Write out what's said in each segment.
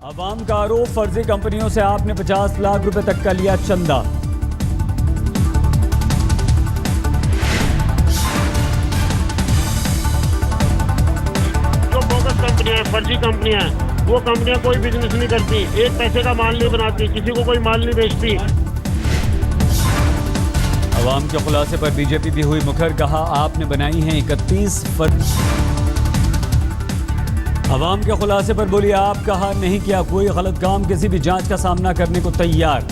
अवाम का आरोप, फर्जी कंपनियों से आपने 50 लाख रुपए तक का लिया चंदा। जो बोगस कंपनियां हैं, फर्जी कंपनियां हैं, वो कंपनियां कोई बिजनेस नहीं करती, एक पैसे का माल नहीं बनाती, किसी को कोई माल नहीं बेचती। अवाम के खुलासे पर बीजेपी भी हुई मुखर, कहा आपने बनाई हैं 31 अवाम के खुलासे पर बोली आप, कहा नहीं किया कोई गलत काम, किसी भी जांच का सामना करने को तैयार।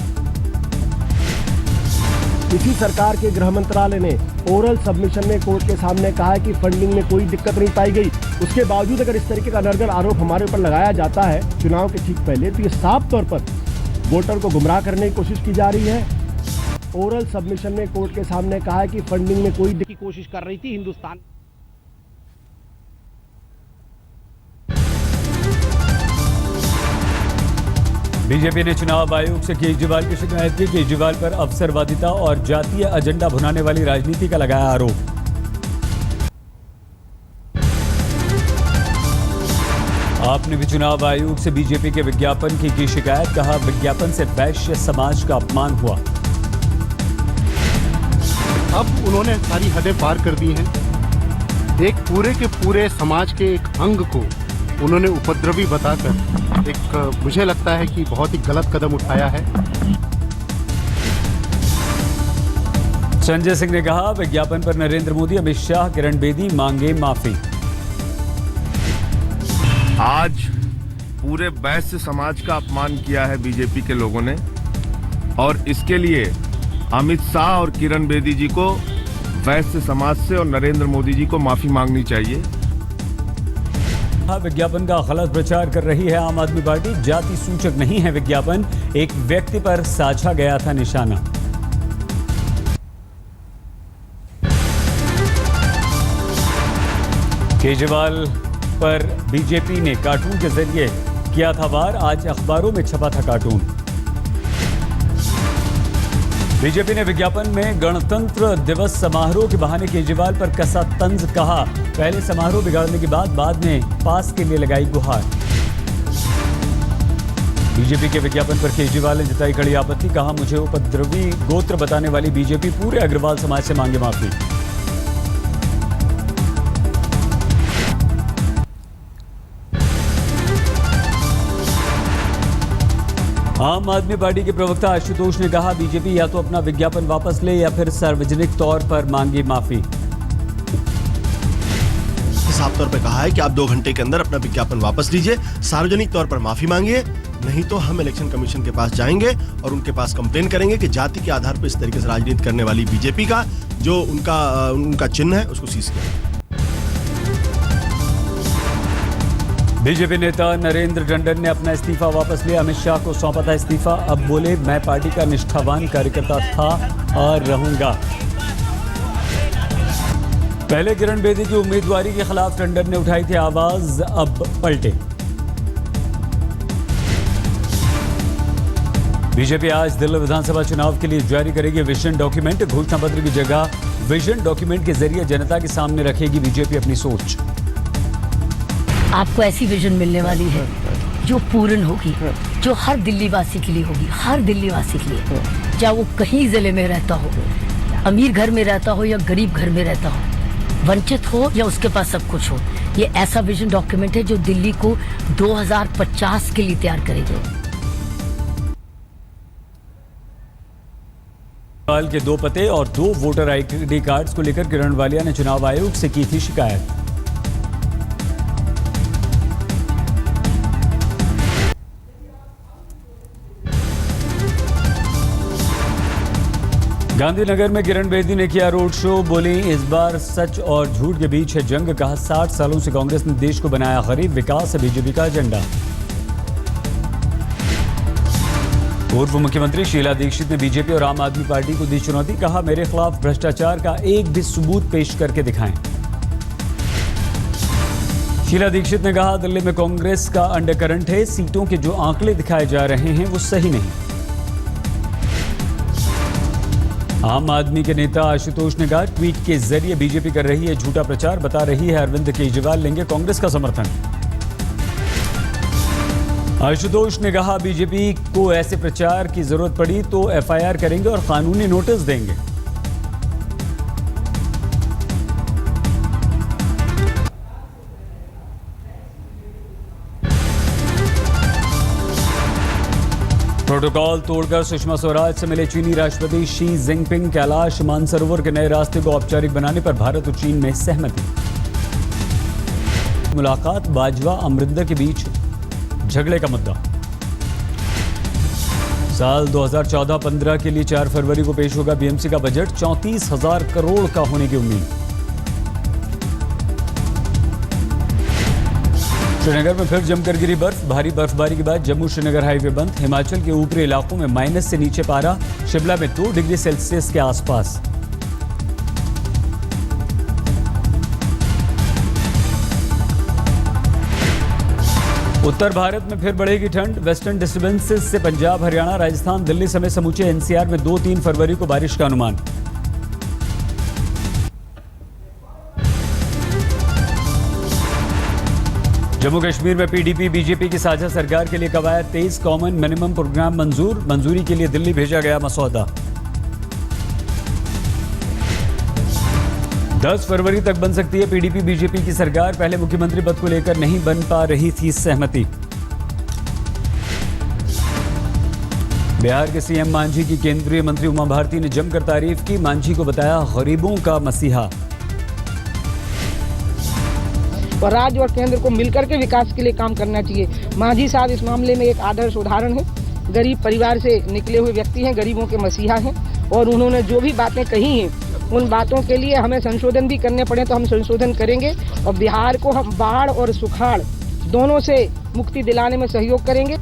इसी सरकार के गृह मंत्रालय ने ओरल सबमिशन में कोर्ट के सामने कहा है कि फंडिंग में कोई दिक्कत नहीं पाई गई। उसके बावजूद अगर इस तरीके का अनर्गल आरोप हमारे ऊपर लगाया जाता है चुनाव के ठीक पहले, तो ये साफ तौर पर वोटर को गुमराह करने की कोशिश की जा रही है। ओरल सबमिशन में कोर्ट के सामने कहा है कि फंडिंग में कोई की कोशिश कर रही थी हिंदुस्तान। बीजेपी ने चुनाव आयोग से केजरीवाल की शिकायत की। केजरीवाल पर अवसरवादिता और जातीय एजेंडा भुनाने वाली राजनीति का लगाया आरोप। आपने भी चुनाव आयोग से बीजेपी के विज्ञापन की शिकायत, कहा विज्ञापन से वैश्य समाज का अपमान हुआ। अब उन्होंने सारी हदें पार कर दी हैं। एक पूरे के पूरे समाज के एक अंग को उन्होंने उपद्रवी बताकर एक, मुझे लगता है कि बहुत ही गलत कदम उठाया है। संजय सिंह ने कहा विज्ञापन पर नरेंद्र मोदी, अमित शाह, किरण बेदी मांगे माफी। आज पूरे वैश्य समाज का अपमान किया है बीजेपी के लोगों ने, और इसके लिए अमित शाह और किरण बेदी जी को वैश्य समाज से और नरेंद्र मोदी जी को माफी मांगनी चाहिए। विज्ञापन का गलत प्रचार कर रही है आम आदमी पार्टी, जाति सूचक नहीं है विज्ञापन, एक व्यक्ति पर साधा गया था निशाना। केजरीवाल पर बीजेपी ने कार्टून के जरिए किया था वार, आज अखबारों में छपा था कार्टून। बीजेपी ने विज्ञापन में गणतंत्र दिवस समारोह के बहाने केजरीवाल पर कसा तंज, कहा पहले समारोह बिगाड़ने के बाद में पास के लिए लगाई गुहार। बीजेपी के विज्ञापन पर केजरीवाल ने जताई कड़ी आपत्ति, कहा मुझे उपद्रवी गोत्र बताने वाली बीजेपी पूरे अग्रवाल समाज से मांगे माफी। आम आदमी पार्टी के प्रवक्ता आशुतोष ने कहा बीजेपी या तो अपना विज्ञापन वापस ले या फिर सार्वजनिक तौर पर मांगे माफी। साफ तौर पे कहा है कि आप 2 घंटे के अंदर अपना विज्ञापन वापस लीजिए, सार्वजनिक तौर पर माफी मांगिए, नहीं तो हम इलेक्शन कमीशन के पास जाएंगे और उनके पास कंप्लेन करेंगे कि जाति के आधार पर इस तरीके से राजनीति करने वाली बीजेपी का जो उनका चिन्ह है उसको सीज किया। बीजेपी नेता नरेंद्र टंडन ने अपना इस्तीफा वापस लिया, अमित शाह को सौंपा था इस्तीफा, अब बोले मैं पार्टी का निष्ठावान कार्यकर्ता था और रहूंगा। पहले किरण बेदी की उम्मीदवारी के खिलाफ टंडन ने उठाई थी आवाज, अब पलटे। बीजेपी आज दिल्ली विधानसभा चुनाव के लिए जारी करेगी विजन डॉक्यूमेंट। घोषणा पत्र की जगह विजन डॉक्यूमेंट के जरिए जनता के सामने रखेगी बीजेपी अपनी सोच। आपको ऐसी विजन मिलने वाली है जो पूर्ण होगी, जो हर दिल्ली वासी के लिए होगी, हर दिल्ली वासी के लिए, चाहे वो कहीं जिले में रहता हो, अमीर घर में रहता हो या गरीब घर में रहता हो, वंचित हो या उसके पास सब कुछ हो। ये ऐसा विजन डॉक्यूमेंट है जो दिल्ली को 2050 के लिए तैयार करेगा। केजरीवाल के 2 पते और 2 वोटर आईडी कार्ड्स को लेकर किरण वालिया ने चुनाव आयोग से की थी शिकायत। गांधीनगर में किरण बेदी ने किया रोड शो, बोली इस बार सच और झूठ के बीच है जंग, कहा 60 सालों से कांग्रेस ने देश को बनाया गरीब, विकास है बीजेपी का एजेंडा। पूर्व मुख्यमंत्री शीला दीक्षित ने बीजेपी और आम आदमी पार्टी को दी चुनौती, कहा मेरे खिलाफ भ्रष्टाचार का एक भी सबूत पेश करके दिखाएं। शीला दीक्षित ने कहा दिल्ली में कांग्रेस का अंडरकरंट है, सीटों के जो आंकड़े दिखाए जा रहे हैं वो सही नहीं। आम आदमी के नेता आशुतोष ने कहा ट्वीट के जरिए बीजेपी कर रही है झूठा प्रचार, बता रही है अरविंद केजरीवाल लेंगे कांग्रेस का समर्थन। आशुतोष ने कहा, बीजेपी को ऐसे प्रचार की जरूरत पड़ी तो एफआईआर करेंगे और कानूनी नोटिस देंगे। प्रोटोकॉल तोड़कर सुषमा स्वराज से मिले चीनी राष्ट्रपति शी जिनपिंग। कैलाश मानसरोवर के नए रास्ते को औपचारिक बनाने पर भारत और चीन में सहमति। मुलाकात बाजवा अमरिंदर के बीच झगड़े का मुद्दा। साल 2014-15 के लिए 4 फरवरी को पेश होगा बीएमसी का बजट। 34,000 करोड़ का होने की उम्मीद। श्रीनगर में फिर जमकर गिरी बर्फ। भारी बर्फबारी के बाद जम्मू श्रीनगर हाईवे बंद। हिमाचल के ऊपरी इलाकों में माइनस से नीचे पारा। शिमला में 2 डिग्री सेल्सियस के आसपास। उत्तर भारत में फिर बढ़ेगी ठंड। वेस्टर्न डिस्टर्बेंसेस से पंजाब, हरियाणा, राजस्थान, दिल्ली समेत समूचे एनसीआर में 2-3 फरवरी को बारिश का अनुमान। जम्मू कश्मीर में पीडीपी बीजेपी की साझा सरकार के लिए कवायद तेज। कॉमन मिनिमम प्रोग्राम मंजूरी के लिए दिल्ली भेजा गया मसौदा। 10 फरवरी तक बन सकती है पीडीपी बीजेपी की सरकार। पहले मुख्यमंत्री पद को लेकर नहीं बन पा रही थी सहमति। बिहार के सीएम मांझी की केंद्रीय मंत्री उमा भारती ने जमकर तारीफ की। मांझी को बताया गरीबों का मसीहा। और राज्य और केंद्र को मिलकर के विकास के लिए काम करना चाहिए। मांझी साहब इस मामले में एक आदर्श उदाहरण है। गरीब परिवार से निकले हुए व्यक्ति हैं, गरीबों के मसीहा हैं। और उन्होंने जो भी बातें कही हैं उन बातों के लिए हमें संशोधन भी करने पड़े तो हम संशोधन करेंगे। और बिहार को हम बाढ़ और सुखाड़ दोनों से मुक्ति दिलाने में सहयोग करेंगे।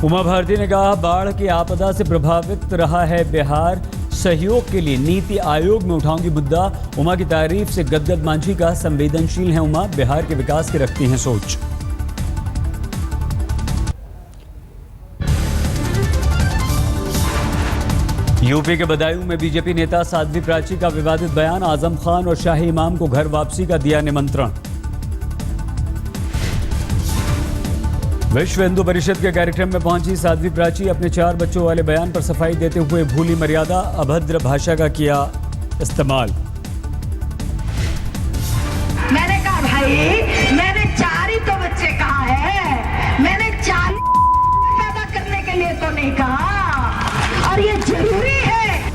उमा भारती ने कहा, बाढ़ की आपदा से प्रभावित रहा है बिहार। सहयोग के लिए नीति आयोग में उठाऊंगी मुद्दा। उमा की तारीफ से गदगद मांझी का। संवेदनशील है उमा, बिहार के विकास की रखती हैं सोच। यूपी के बदायूं में बीजेपी नेता साध्वी प्राची का विवादित बयान। आजम खान और शाही इमाम को घर वापसी का दिया निमंत्रण। विश्व हिंदू परिषद के कार्यक्रम में पहुंची साध्वी प्राची। अपने 4 बच्चों वाले बयान पर सफाई देते हुए भूली मर्यादा। अभद्र भाषा का किया इस्तेमाल। मैंने कहा भाई, मैंने 4 ही तो बच्चे कहा है, मैंने 4 पैदा करने के लिए तो नहीं कहा। और ये जरूरी है।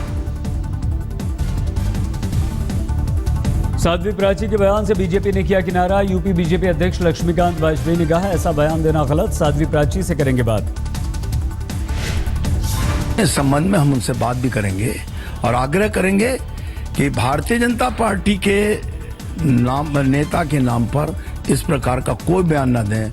साध्वी प्राची के बयान से बीजेपी ने किया किनारा। यूपी बीजेपी अध्यक्ष लक्ष्मीकांत वाजपेयी ने कहा, ऐसा बयान देना गलत। साध्वी प्राची से करेंगे बात। इस संबंध में हम उनसे बात भी करेंगे और आग्रह करेंगे कि भारतीय जनता पार्टी के नाम नेता के नाम पर इस प्रकार का कोई बयान न दें।